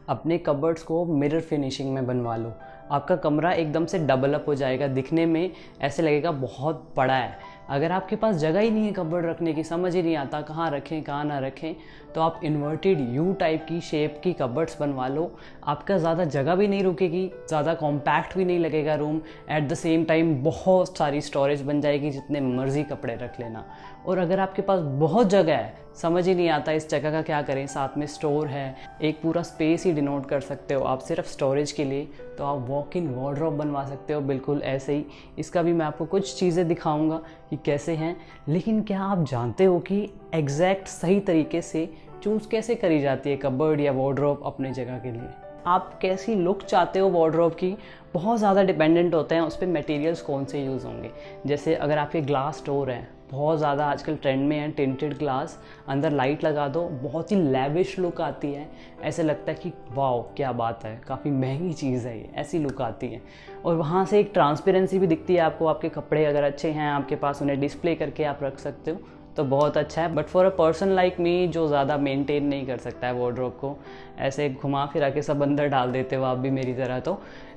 अपने कबर्ड्स को mirror finishing में बनवा लो। आपका कमरा एकदम से डबल अप हो जाएगा, दिखने में ऐसे लगेगा बहुत बड़ा है। अगर आपके पास जगह ही नहीं है कबर्ड रखने की, समझ ही नहीं आता कहाँ रखें कहाँ ना रखें, तो आप इन्वर्टेड यू टाइप की शेप की कबर्ड्स बनवा लो। आपका ज़्यादा जगह भी नहीं रुकेगी, ज़्यादा कॉम्पैक्ट भी नहीं लगेगा room, at the same time बहुत सारी स्टोरेज बन जाएगी, जितने मर्जी कपड़े रख लेना। और अगर आपके पास बहुत जगह है, समझ ही नहीं आता इस जगह का क्या करें, साथ में स्टोर है, एक पूरा स्पेस ही डिनोट कर सकते हो आप सिर्फ स्टोरेज के लिए, तो आप वॉक इन वार्डरोब बनवा सकते हो बिल्कुल ऐसे ही। इसका भी मैं आपको कुछ चीज़ें दिखाऊंगा कि कैसे हैं। लेकिन क्या आप जानते हो कि एग्जैक्ट सही तरीके से चूज़ कैसे करी जाती है कबर्ड या वार्डरोब अपने जगह के लिए? आप कैसी लुक चाहते हो वार्डरोब की, बहुत ज़्यादा डिपेंडेंट होते हैं उस पर मटेरियल्स कौन से यूज़ होंगे। जैसे अगर आपके ग्लास डोर हैं, बहुत ज़्यादा आजकल ट्रेंड में है टिंटेड ग्लास, अंदर लाइट लगा दो, बहुत ही लैविश लुक आती है, ऐसे लगता है कि वाओ क्या बात है, काफ़ी महंगी चीज़ है ये, ऐसी लुक आती है। और वहाँ से एक ट्रांसपेरेंसी भी दिखती है आपको। आपके कपड़े अगर अच्छे हैं आपके पास, उन्हें डिस्प्ले करके आप रख सकते हो तो बहुत अच्छा है। But for a person like me जो ज़्यादा मेंटेन नहीं कर सकता है वार्डरोब को, ऐसे घुमा फिरा के सब अंदर डाल देते हो आप भी मेरी तरह,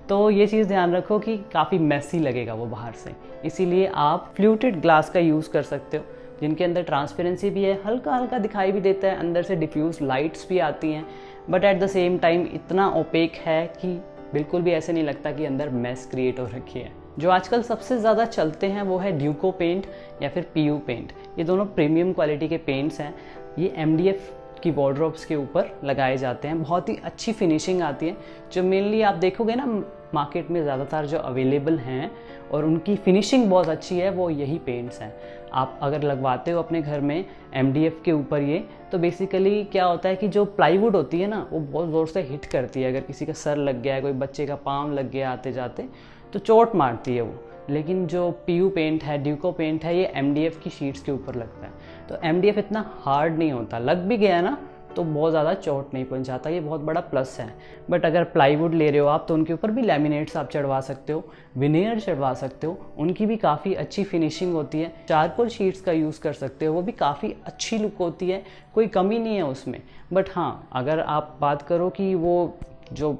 तो ये चीज़ ध्यान रखो कि काफ़ी मैसी लगेगा वो बाहर से। इसीलिए आप फ्लूटेड ग्लास का यूज़ कर सकते हो, जिनके अंदर ट्रांसपेरेंसी भी है, हल्का हल्का दिखाई भी देता है, अंदर से डिफ्यूज लाइट्स भी आती हैं, but at the same time इतना ओपेक है कि बिल्कुल भी ऐसे नहीं लगता कि अंदर मैस क्रिएट हो रखी है। जो आजकल सबसे ज़्यादा चलते हैं वो है ड्यूको पेंट या फिर पीयू पेंट। ये दोनों प्रीमियम क्वालिटी के पेंट्स हैं। ये एमडीएफ की वार्डरोब्स के ऊपर लगाए जाते हैं, बहुत ही अच्छी फिनिशिंग आती है। जो मेनली आप देखोगे ना मार्केट में ज़्यादातर जो अवेलेबल हैं और उनकी फिनिशिंग बहुत अच्छी है, वो यही पेंट्स हैं। आप अगर लगवाते हो अपने घर में एमडीएफ के ऊपर ये, तो बेसिकली क्या होता है कि जो प्लाईवुड होती है ना, वो बहुत ज़ोर से हिट करती है। अगर किसी का सर लग गया है, कोई बच्चे का पाँव लग गया आते जाते, तो चोट मारती है वो। लेकिन जो पीयू पेंट है, ड्यूको पेंट है, ये एमडीएफ की शीट्स के ऊपर लगता है, तो एमडीएफ इतना हार्ड नहीं होता, लग भी गया ना तो बहुत ज़्यादा चोट नहीं पहुंचाता। ये बहुत बड़ा प्लस है। बट अगर प्लाईवुड ले रहे हो आप, तो उनके ऊपर भी लैमिनेट्स आप चढ़वा सकते हो, विनियर चढ़वा सकते हो, उनकी भी काफ़ी अच्छी फिनिशिंग होती है। चारकोल शीट्स का यूज़ कर सकते हो, वो भी काफ़ी अच्छी लुक होती है, कोई कमी नहीं है उसमें। बट हाँ, अगर आप बात करो कि वो जो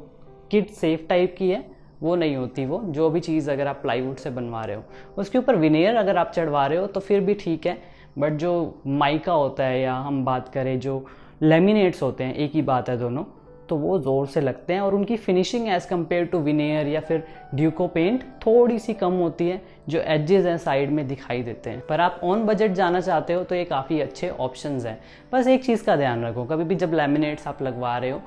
किड सेफ टाइप की है, वो नहीं होती। वो जो भी चीज़ अगर आप प्लाईवुड से बनवा रहे हो, उसके ऊपर विनियर अगर आप चढ़वा रहे हो तो फिर भी ठीक है। बट जो माइका होता है, या हम बात करें जो लेमिनेट्स होते हैं, एक ही बात है दोनों, तो वो ज़ोर से लगते हैं और उनकी finishing as compare to veneer या फिर ड्यूको पेंट थोड़ी सी कम होती है। जो एजेस हैं साइड में दिखाई देते हैं। पर आप ऑन बजट जाना चाहते हो तो ये काफ़ी अच्छे ऑप्शंस हैं। बस एक चीज़ का ध्यान रखो, कभी भी जब लेमिनेट्स आप लगवा रहे हो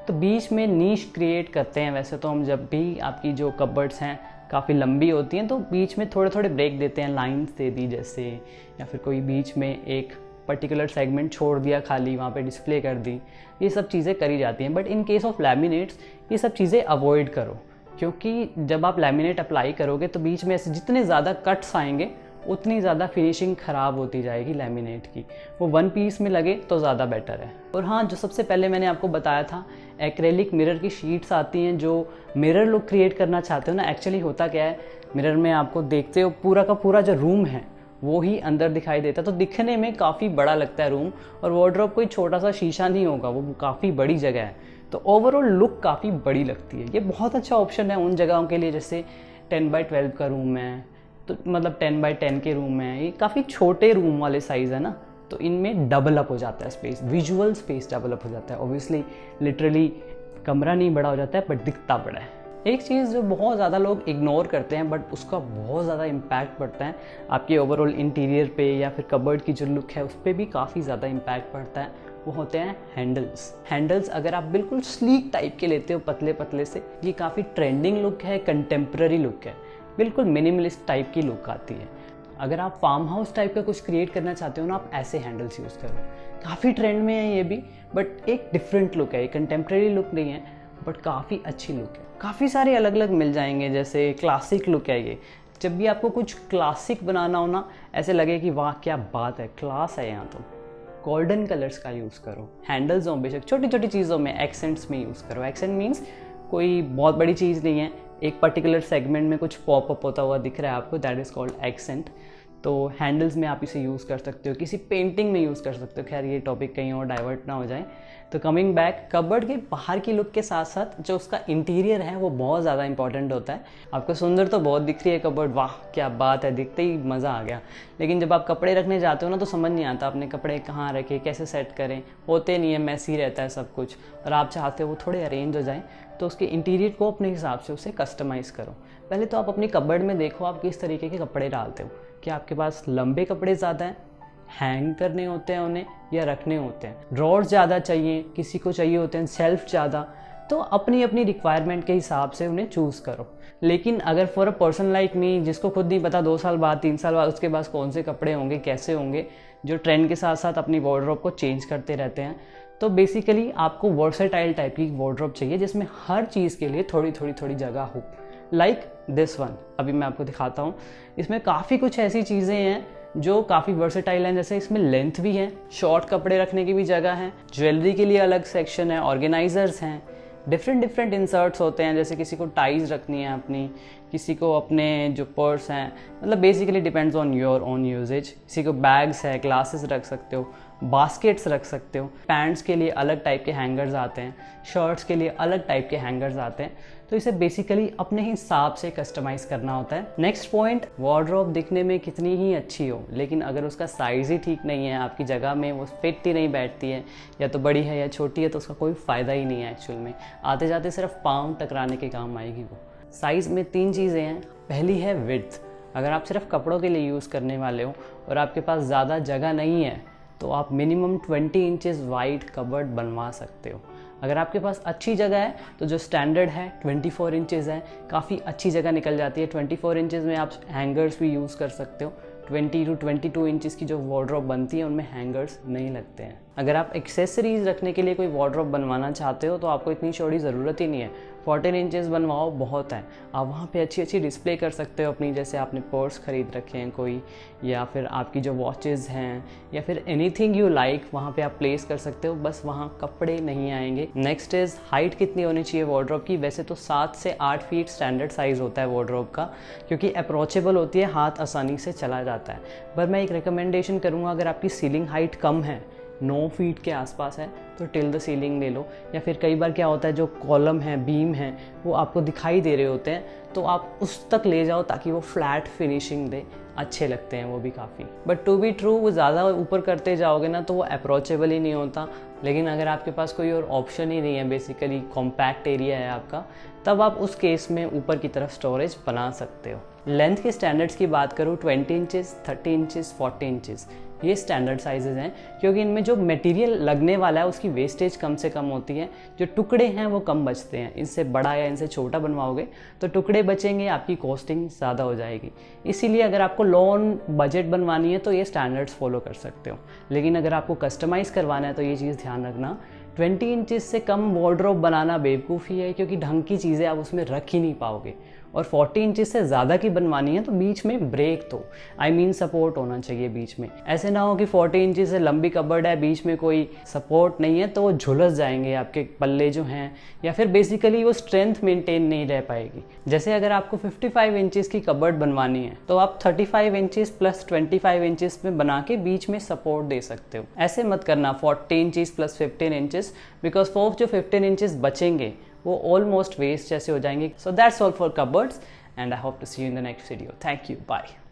तो बीच में नीश क्रिएट करते हैं। वैसे तो हम जब भी आपकी जो कबर्ड्स हैं काफ़ी लंबी होती हैं, तो बीच में थोड़े थोड़े ब्रेक देते हैं, लाइंस दे दी जैसे, या फिर कोई बीच में एक पर्टिकुलर सेगमेंट छोड़ दिया खाली, वहाँ पे डिस्प्ले कर दी। ये सब चीज़ें करी जाती हैं। But in case of laminates ये सब चीज़ें अवॉइड करो, क्योंकि जब आप लैमिनेट अप्लाई करोगे तो बीच में ऐसे जितने ज़्यादा कट्स आएंगे उतनी ज़्यादा फिनिशिंग ख़राब होती जाएगी लैमिनेट की। वो वन पीस में लगे तो ज़्यादा बेटर है। और हाँ, जो सबसे पहले मैंने आपको बताया था, एक्रेलिक मिरर की शीट्स आती हैं जो मिरर लुक क्रिएट करना चाहते हो ना। एक्चुअली होता क्या है, मिरर में आपको देखते हो पूरा का पूरा जो रूम है वो ही अंदर दिखाई देता है, तो दिखने में काफ़ी बड़ा लगता है रूम। और वार्डरोब कोई छोटा सा शीशा नहीं होगा, वो काफ़ी बड़ी जगह है, तो ओवरऑल लुक काफ़ी बड़ी लगती है। ये बहुत अच्छा ऑप्शन है उन जगहों के लिए, जैसे 10x12 का रूम है, तो मतलब 10x10 के रूम है, ये काफ़ी छोटे रूम वाले साइज़ है ना, तो इनमें डबल अप हो जाता है space, visual space double up हो जाता है। ऑब्वियसली लिटरली कमरा नहीं बड़ा हो जाता है, बट दिखता बड़ा है। एक चीज़ जो बहुत ज़्यादा लोग इग्नोर करते हैं, बट उसका बहुत ज़्यादा इम्पैक्ट पड़ता है आपके ओवरऑल इंटीरियर पे, या फिर कबर्ड की जो लुक है उस पर भी काफ़ी ज़्यादा इम्पैक्ट पड़ता है। वो होते हैं हैंडल्स अगर आप बिल्कुल स्लीक टाइप के लेते हो, पतले पतले से, ये काफ़ी ट्रेंडिंग लुक है, कंटेम्प्रेरी लुक है, बिल्कुल मिनिमलिस्ट टाइप की लुक आती है। अगर आप फार्म हाउस टाइप का कुछ क्रिएट करना चाहते हो ना, आप ऐसे हैंडल्स यूज़ करो। काफ़ी ट्रेंड में है ये भी, बट एक डिफरेंट लुक है, ये कंटेम्प्रेरी लुक नहीं है, बट काफ़ी अच्छी लुक है। काफ़ी सारे अलग अलग मिल जाएंगे, जैसे क्लासिक लुक है ये। जब भी आपको कुछ क्लासिक बनाना हो ना, ऐसे लगे कि वाह क्या बात है, क्लास है यहाँ, तो गोल्डन कलर्स का यूज़ करो। हैंडल्स हो बेशक छोटी छोटी चीज़ों में, एक्सेंट्स में यूज़ करो। एक्सेंट मीन्स कोई बहुत बड़ी चीज़ नहीं है, एक पर्टिकुलर सेगमेंट में कुछ पॉपअप होता हुआ दिख रहा है आपको, दैट इज़ कॉल्ड एक्सेंट। तो हैंडल्स में आप इसे यूज़ कर सकते हो, किसी पेंटिंग में यूज़ कर सकते हो। खैर ये टॉपिक कहीं और डाइवर्ट ना हो जाए। तो कमिंग बैक, कबर्ड के बाहर की लुक के साथ साथ जो उसका इंटीरियर है वो बहुत ज़्यादा इंपॉर्टेंट होता है। आपको सुंदर तो बहुत दिख रही है कबर्ड, वाह क्या बात है, दिखते ही मज़ा आ गया। लेकिन जब आप कपड़े रखने जाते हो ना तो समझ नहीं आता अपने कपड़े कहाँ रखें, कैसे सेट करें, होते नहीं है, मैसी रहता है सब कुछ, और आप चाहते हो वो थोड़े अरेंज हो जाएँ। तो उसके इंटीरियर को अपने हिसाब से उसे कस्टमाइज़ करो। पहले तो आप अपनी कबर्ड में देखो आप किस तरीके के कपड़े डालते हो। क्या आपके पास लंबे कपड़े ज़्यादा हैं, हैंग करने होते हैं उन्हें, या रखने होते हैं? ड्रॉर्स ज़्यादा चाहिए, किसी को चाहिए होते हैं सेल्फ ज़्यादा। तो अपनी अपनी रिक्वायरमेंट के हिसाब से उन्हें चूज़ करो। लेकिन अगर for a person like me जिसको खुद नहीं पता 2 साल बाद 3 साल बाद उसके पास कौन से कपड़े होंगे, कैसे होंगे, जो ट्रेंड के साथ साथ अपनी वार्डरोब को चेंज करते रहते हैं, तो बेसिकली आपको वर्सेटाइल टाइप की वार्डरोब चाहिए जिसमें हर चीज़ के लिए थोड़ी थोड़ी थोड़ी जगह हो। लाइक दिस वन, अभी मैं आपको दिखाता हूँ। इसमें काफ़ी कुछ ऐसी चीज़ें हैं जो काफ़ी वर्सेटाइल हैं। जैसे इसमें लेंथ भी है, शॉर्ट कपड़े रखने की भी जगह है, ज्वेलरी के लिए अलग सेक्शन है, ऑर्गेनाइजर्स हैं, डिफरेंट इंसर्ट्स होते हैं। जैसे किसी को टाइज रखनी है अपनी, किसी को अपने जो पर्स हैं, मतलब basically depends on your own usage. किसी को बैग्स है, ग्लासेस रख सकते हो, बास्केट्स रख सकते हो। पैंट्स के लिए अलग टाइप के हैंगर्स आते हैं, शर्ट्स के लिए अलग टाइप के हैंगर्स आते हैं। तो इसे बेसिकली अपने हिसाब से कस्टमाइज़ करना होता है। नेक्स्ट पॉइंट, वार्डरोब दिखने में कितनी ही अच्छी हो, लेकिन अगर उसका साइज़ ही ठीक नहीं है, आपकी जगह में वो फिट ही नहीं बैठती है, या तो बड़ी है या छोटी है, तो उसका कोई फ़ायदा ही नहीं है। एक्चुअल में आते जाते सिर्फ पाँव टकराने के काम आएगी वो। साइज़ में 3 चीज़ें हैं। पहली है विड्थ। अगर आप सिर्फ कपड़ों के लिए यूज़ करने वाले हो और आपके पास ज़्यादा जगह नहीं है, तो आप मिनिमम 20 इंचेस वाइड कबर्ड बनवा सकते हो। अगर आपके पास अच्छी जगह है तो जो स्टैंडर्ड है 24 इंचेस है, काफ़ी अच्छी जगह निकल जाती है। 24 इंचेस में आप हैंगर्स भी यूज़ कर सकते हो। 20 to 22 इंचेस की जो वार्डरोब बनती है उनमें हैंगर्स नहीं लगते हैं। अगर आप एक्सेसरीज़ रखने के लिए कोई वार्डरोब बनवाना चाहते हो तो आपको इतनी चौड़ी ज़रूरत ही नहीं है, 14 इंचेस बनवाओ बहुत है। आप वहाँ पे अच्छी अच्छी डिस्प्ले कर सकते हो अपनी, जैसे आपने पर्स ख़रीद रखे हैं कोई, या फिर आपकी जो वॉचेज़ हैं, या फिर एनीथिंग यू लाइक, वहाँ पे आप प्लेस कर सकते हो। बस वहाँ कपड़े नहीं आएंगे। नेक्स्ट इज़ हाइट कितनी होनी चाहिए वार्डरोब की। वैसे तो 7 से 8 फीट स्टैंडर्ड साइज़ होता है वार्डरोब का, क्योंकि अप्रोचेबल होती है, हाथ आसानी से चला जाता है। पर मैं एक रिकमेंडेशन करूँगा, अगर आपकी सीलिंग हाइट कम है, 9 फीट के आसपास है, तो टिल द सीलिंग ले लो। या फिर कई बार क्या होता है, जो कॉलम है, बीम है, वो आपको दिखाई दे रहे होते हैं, तो आप उस तक ले जाओ ताकि वो फ्लैट फिनिशिंग दे, अच्छे लगते हैं वो भी काफ़ी। बट टू बी ट्रू, वो ज़्यादा ऊपर करते जाओगे ना तो वो अप्रोचेबल ही नहीं होता। लेकिन अगर आपके पास कोई और ऑप्शन ही नहीं है, बेसिकली कॉम्पैक्ट एरिया है आपका, तब आप उस केस में ऊपर की तरफ स्टोरेज बना सकते हो। लेंथ के स्टैंडर्ड्स की बात करूँ, 20 इंचेस, 30 इंचेस, 40 इंचेस, ये स्टैंडर्ड साइजेज़ हैं, क्योंकि इनमें जो मटेरियल लगने वाला है उसकी वेस्टेज कम से कम होती है, जो टुकड़े हैं वो कम बचते हैं। इनसे बड़ा या इनसे छोटा बनवाओगे तो टुकड़े बचेंगे, आपकी कॉस्टिंग ज़्यादा हो जाएगी। इसीलिए अगर आपको लॉन बजट बनवानी है तो ये स्टैंडर्ड्स फॉलो कर सकते हो। लेकिन अगर आपको कस्टमाइज़ करवाना है तो ये चीज़ ध्यान रखना, 20 इंचेस से कम वार्डरोब बनाना बेवकूफ़ी है, क्योंकि ढंग की चीज़ें आप उसमें रख ही नहीं पाओगे। और 40 इंचेस से ज़्यादा की बनवानी है तो बीच में ब्रेक तो सपोर्ट होना चाहिए बीच में। ऐसे ना हो कि 40 इंचेस से लंबी कबर्ड है, बीच में कोई सपोर्ट नहीं है, तो वो झुलस जाएंगे आपके पल्ले जो हैं, या फिर बेसिकली वो स्ट्रेंथ मेंटेन नहीं रह पाएगी। जैसे अगर आपको 55 इंचेस की कबर्ड बनवानी है तो आप 35 इंचेस प्लस 25 इंचेस में बना के बीच में सपोर्ट दे सकते हो। ऐसे मत करना 40 इंचेस प्लस 15 इंचेस, बिकॉज जो 15 इंचेस बचेंगे वो ऑलमोस्ट वेस्ट जैसे हो जाएंगे। So that's all for cupboards, and I hope to see you in the next video. Thank you, bye.